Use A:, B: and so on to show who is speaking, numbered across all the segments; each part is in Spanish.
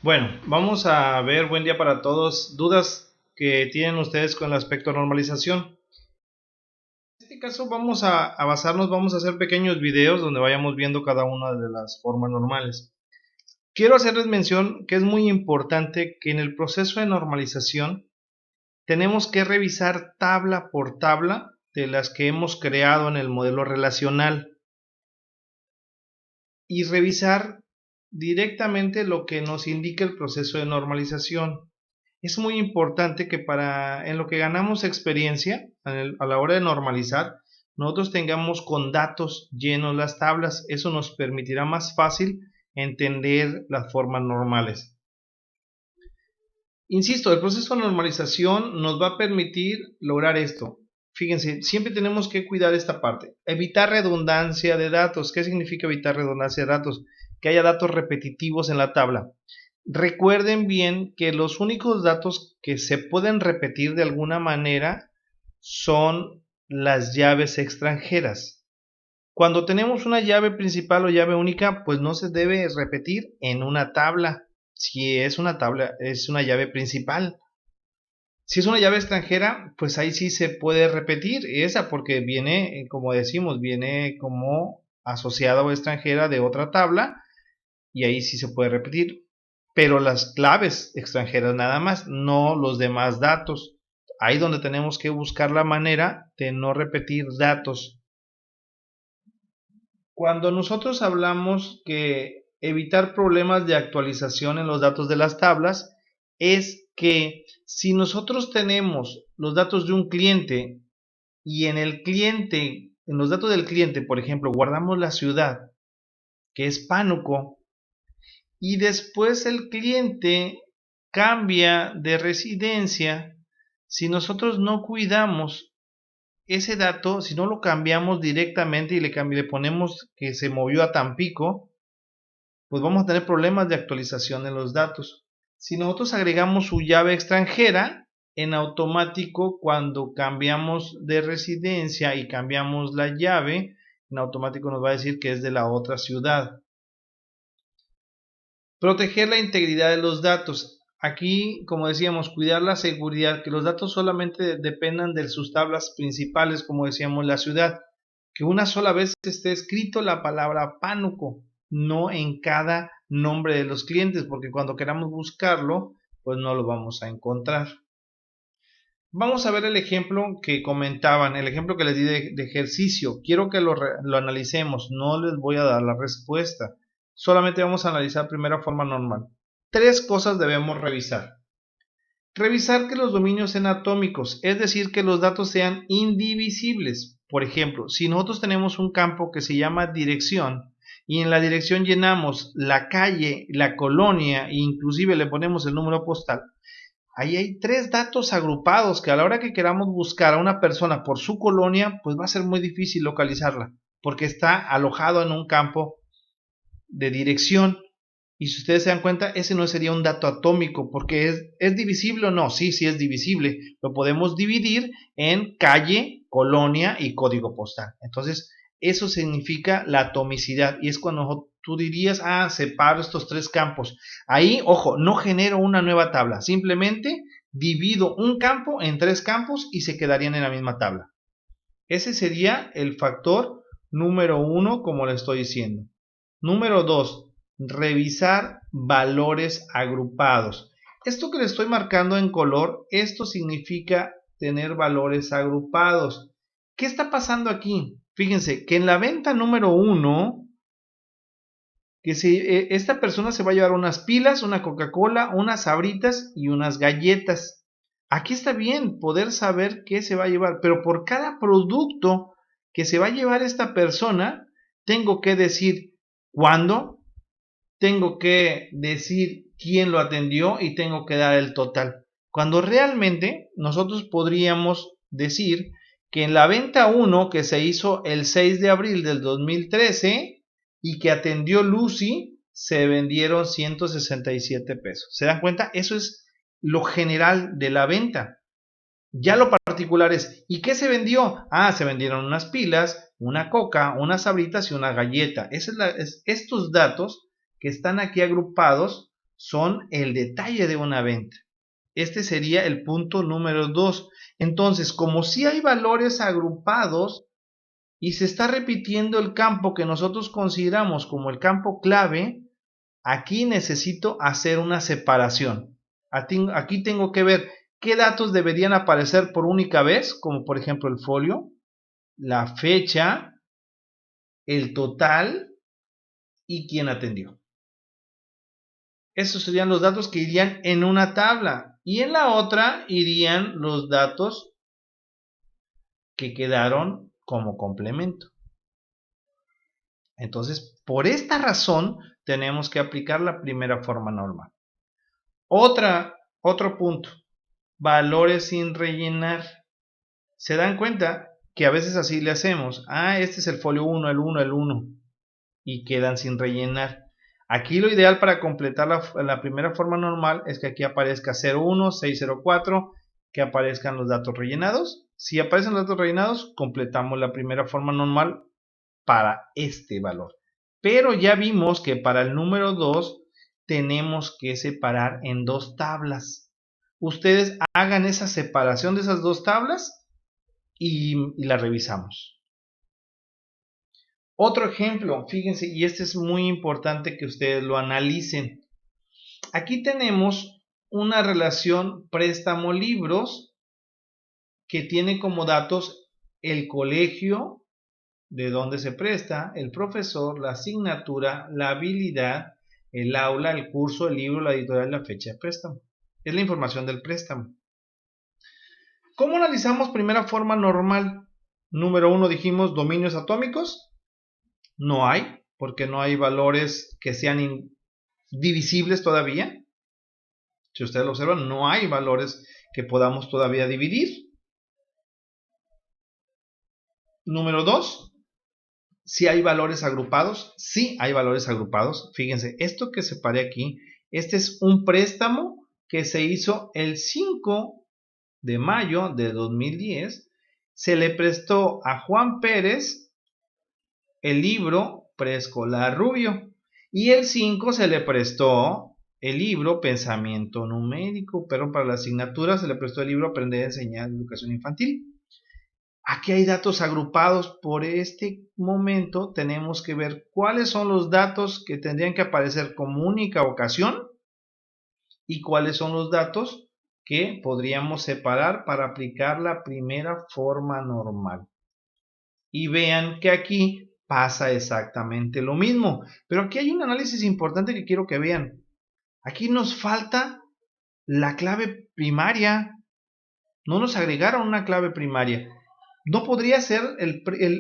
A: Bueno, vamos a ver, buen día para todos, dudas que tienen ustedes con el aspecto normalización. En este caso vamos a basarnos, vamos a hacer pequeños videos donde vayamos viendo cada una de las formas normales. Quiero hacerles mención que es muy importante que en el proceso de normalización tenemos que revisar tabla por tabla de las que hemos creado en el modelo relacional y revisar directamente lo que nos indica el proceso de normalización. Es muy importante que en lo que ganamos experiencia a la hora de normalizar, nosotros tengamos con datos llenos las tablas. Eso nos permitirá más fácil entender las formas normales. Insisto, el proceso de normalización nos va a permitir lograr esto. Fíjense, siempre tenemos que cuidar esta parte. Evitar redundancia de datos. ¿Qué significa evitar redundancia de datos? Que haya datos repetitivos en la tabla. Recuerden bien que los únicos datos que se pueden repetir de alguna manera son las llaves extranjeras. Cuando tenemos una llave principal o llave única, pues no se debe repetir en una tabla. Si es una tabla, es una llave principal. Si es una llave extranjera, pues ahí sí se puede repetir esa porque viene, como decimos, viene como asociada o extranjera de otra tabla y ahí sí se puede repetir. Pero las claves extranjeras nada más, no los demás datos. Ahí donde tenemos que buscar la manera de no repetir datos. Cuando nosotros hablamos que evitar problemas de actualización en los datos de las tablas, es que si nosotros tenemos los datos de un cliente y en el cliente, en los datos del cliente, por ejemplo, guardamos la ciudad, que es Pánuco, y después el cliente cambia de residencia, si nosotros no cuidamos ese dato, si no lo cambiamos directamente y le ponemos que se movió a Tampico, pues vamos a tener problemas de actualización en los datos. Si nosotros agregamos su llave extranjera, en automático cuando cambiamos de residencia y cambiamos la llave, en automático nos va a decir que es de la otra ciudad. Proteger la integridad de los datos. Aquí, como decíamos, cuidar la seguridad, que los datos solamente dependan de sus tablas principales, como decíamos, la ciudad. Que una sola vez esté escrito la palabra Pánuco, no en cada nombre de los clientes, porque cuando queramos buscarlo, pues no lo vamos a encontrar. Vamos a ver el ejemplo que comentaban, el ejemplo que les di de ejercicio. Quiero que lo analicemos, no les voy a dar la respuesta. Solamente vamos a analizar primera forma normal. Tres cosas debemos revisar. Revisar que los dominios sean atómicos, es decir, que los datos sean indivisibles. Por ejemplo, si nosotros tenemos un campo que se llama dirección y en la dirección llenamos la calle, la colonia e inclusive le ponemos el número postal, ahí hay tres datos agrupados que a la hora que queramos buscar a una persona por su colonia, pues va a ser muy difícil localizarla, porque está alojado en un campo de dirección. Y si ustedes se dan cuenta, ese no sería un dato atómico, porque ¿es divisible o no? Sí, sí es divisible. Lo podemos dividir en calle, colonia y código postal. Entonces, eso significa la atomicidad. Y es cuando tú dirías, separo estos tres campos. Ahí, ojo, no genero una nueva tabla. Simplemente divido un campo en tres campos y se quedarían en la misma tabla. Ese sería el factor número 1, como le estoy diciendo. Número 2, revisar valores agrupados. Esto que le estoy marcando en color, esto significa tener valores agrupados. ¿Qué está pasando aquí? Fíjense que en la venta número 1, esta persona se va a llevar unas pilas, una Coca-Cola, unas sabritas y unas galletas. Aquí está bien poder saber qué se va a llevar, pero por cada producto que se va a llevar esta persona, tengo que decir cuándo, tengo que decir quién lo atendió y tengo que dar el total. Cuando realmente nosotros podríamos decir que en la venta 1 que se hizo el 6 de abril del 2013 y que atendió Lucy, se vendieron 167 pesos. ¿Se dan cuenta? Eso es lo general de la venta. Ya lo particular es, ¿y qué se vendió? Se vendieron unas pilas, una coca, unas sabritas y una galleta. Estos datos que están aquí agrupados son el detalle de una venta. Este sería el punto número 2. Entonces, como si hay valores agrupados y se está repitiendo el campo que nosotros consideramos como el campo clave, aquí necesito hacer una separación. Aquí tengo que ver qué datos deberían aparecer por única vez, como por ejemplo el folio, la fecha, el total y quién atendió. Esos serían los datos que irían en una tabla y en la otra irían los datos que quedaron como complemento. Entonces, por esta razón tenemos que aplicar la primera forma normal. Otro punto, valores sin rellenar. ¿Se dan cuenta que a veces así le hacemos? Este es el folio 1, el 1, el 1 y quedan sin rellenar. Aquí lo ideal para completar la primera forma normal es que aquí aparezca 01, 604, que aparezcan los datos rellenados. Si aparecen los datos rellenados, completamos la primera forma normal para este valor. Pero ya vimos que para el número 2 tenemos que separar en dos tablas. Ustedes hagan esa separación de esas dos tablas y la revisamos. Otro ejemplo, fíjense, y este es muy importante que ustedes lo analicen. Aquí tenemos una relación préstamo-libros que tiene como datos el colegio, de donde se presta, el profesor, la asignatura, la habilidad, el aula, el curso, el libro, la editorial, la fecha de préstamo. Es la información del préstamo. ¿Cómo analizamos primera forma normal? Número 1 dijimos dominios atómicos. No hay, porque no hay valores que sean divisibles todavía. Si ustedes lo observan, no hay valores que podamos todavía dividir. Número 2, si hay valores agrupados. Sí hay valores agrupados. Fíjense, esto que separé aquí, este es un préstamo que se hizo el 5 de mayo de 2010. Se le prestó a Juan Pérez el libro Preescolar Rubio y el 5 se le prestó el libro Pensamiento Numérico, pero para la asignatura se le prestó el libro Aprender a Enseñar Educación Infantil. Aquí hay datos agrupados. Por este momento tenemos que ver cuáles son los datos que tendrían que aparecer como única ocasión y cuáles son los datos que podríamos separar para aplicar la primera forma normal. Y vean que aquí pasa exactamente lo mismo. Pero aquí hay un análisis importante que quiero que vean. Aquí nos falta la clave primaria. No nos agregaron una clave primaria. No podría ser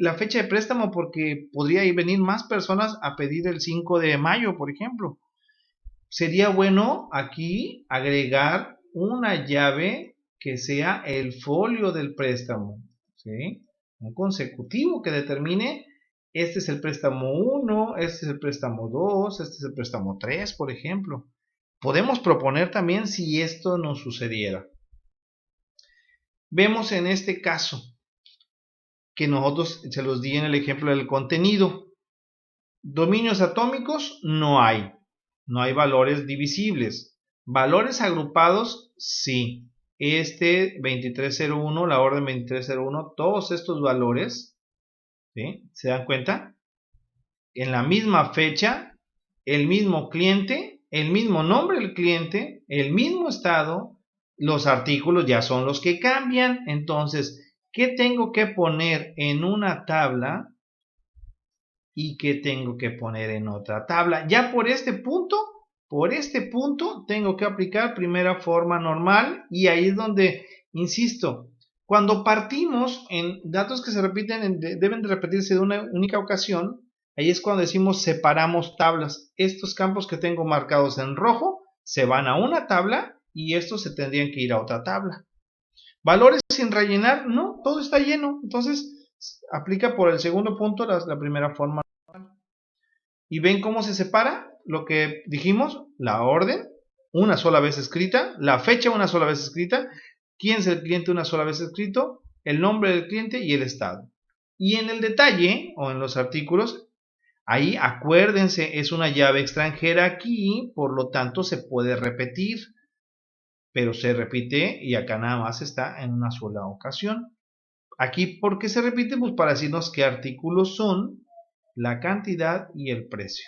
A: la fecha de préstamo porque podría venir más personas a pedir el 5 de mayo, por ejemplo. Sería bueno aquí agregar una llave que sea el folio del préstamo, ¿sí? Un consecutivo que determine este es el préstamo 1, este es el préstamo 2, este es el préstamo 3, por ejemplo. Podemos proponer también si esto nos sucediera. Vemos en este caso que nosotros se los di en el ejemplo del contenido. Dominios atómicos no hay. No hay valores divisibles. Valores agrupados, sí. Este 2301, la orden 2301, todos estos valores, ¿sí? ¿Se dan cuenta? En la misma fecha, el mismo cliente, el mismo nombre del cliente, el mismo estado, los artículos ya son los que cambian. Entonces, ¿qué tengo que poner en una tabla y qué tengo que poner en otra tabla? Ya por este punto tengo que aplicar primera forma normal y ahí es donde, insisto, cuando partimos en datos que se repiten, deben de repetirse de una única ocasión, ahí es cuando decimos separamos tablas. Estos campos que tengo marcados en rojo se van a una tabla y estos se tendrían que ir a otra tabla. Valores sin rellenar, no, todo está lleno, entonces aplica por el segundo punto la primera forma. ¿Y ven cómo se separa? Lo que dijimos, la orden, una sola vez escrita, la fecha una sola vez escrita, quién es el cliente una sola vez escrito, el nombre del cliente y el estado. Y en el detalle, o en los artículos, Ahí acuérdense, es una llave extranjera aquí, por lo tanto se puede repetir, pero se repite y acá nada más está en una sola ocasión. Aquí, ¿por qué se repite? Pues para decirnos qué artículos son, la cantidad y el precio.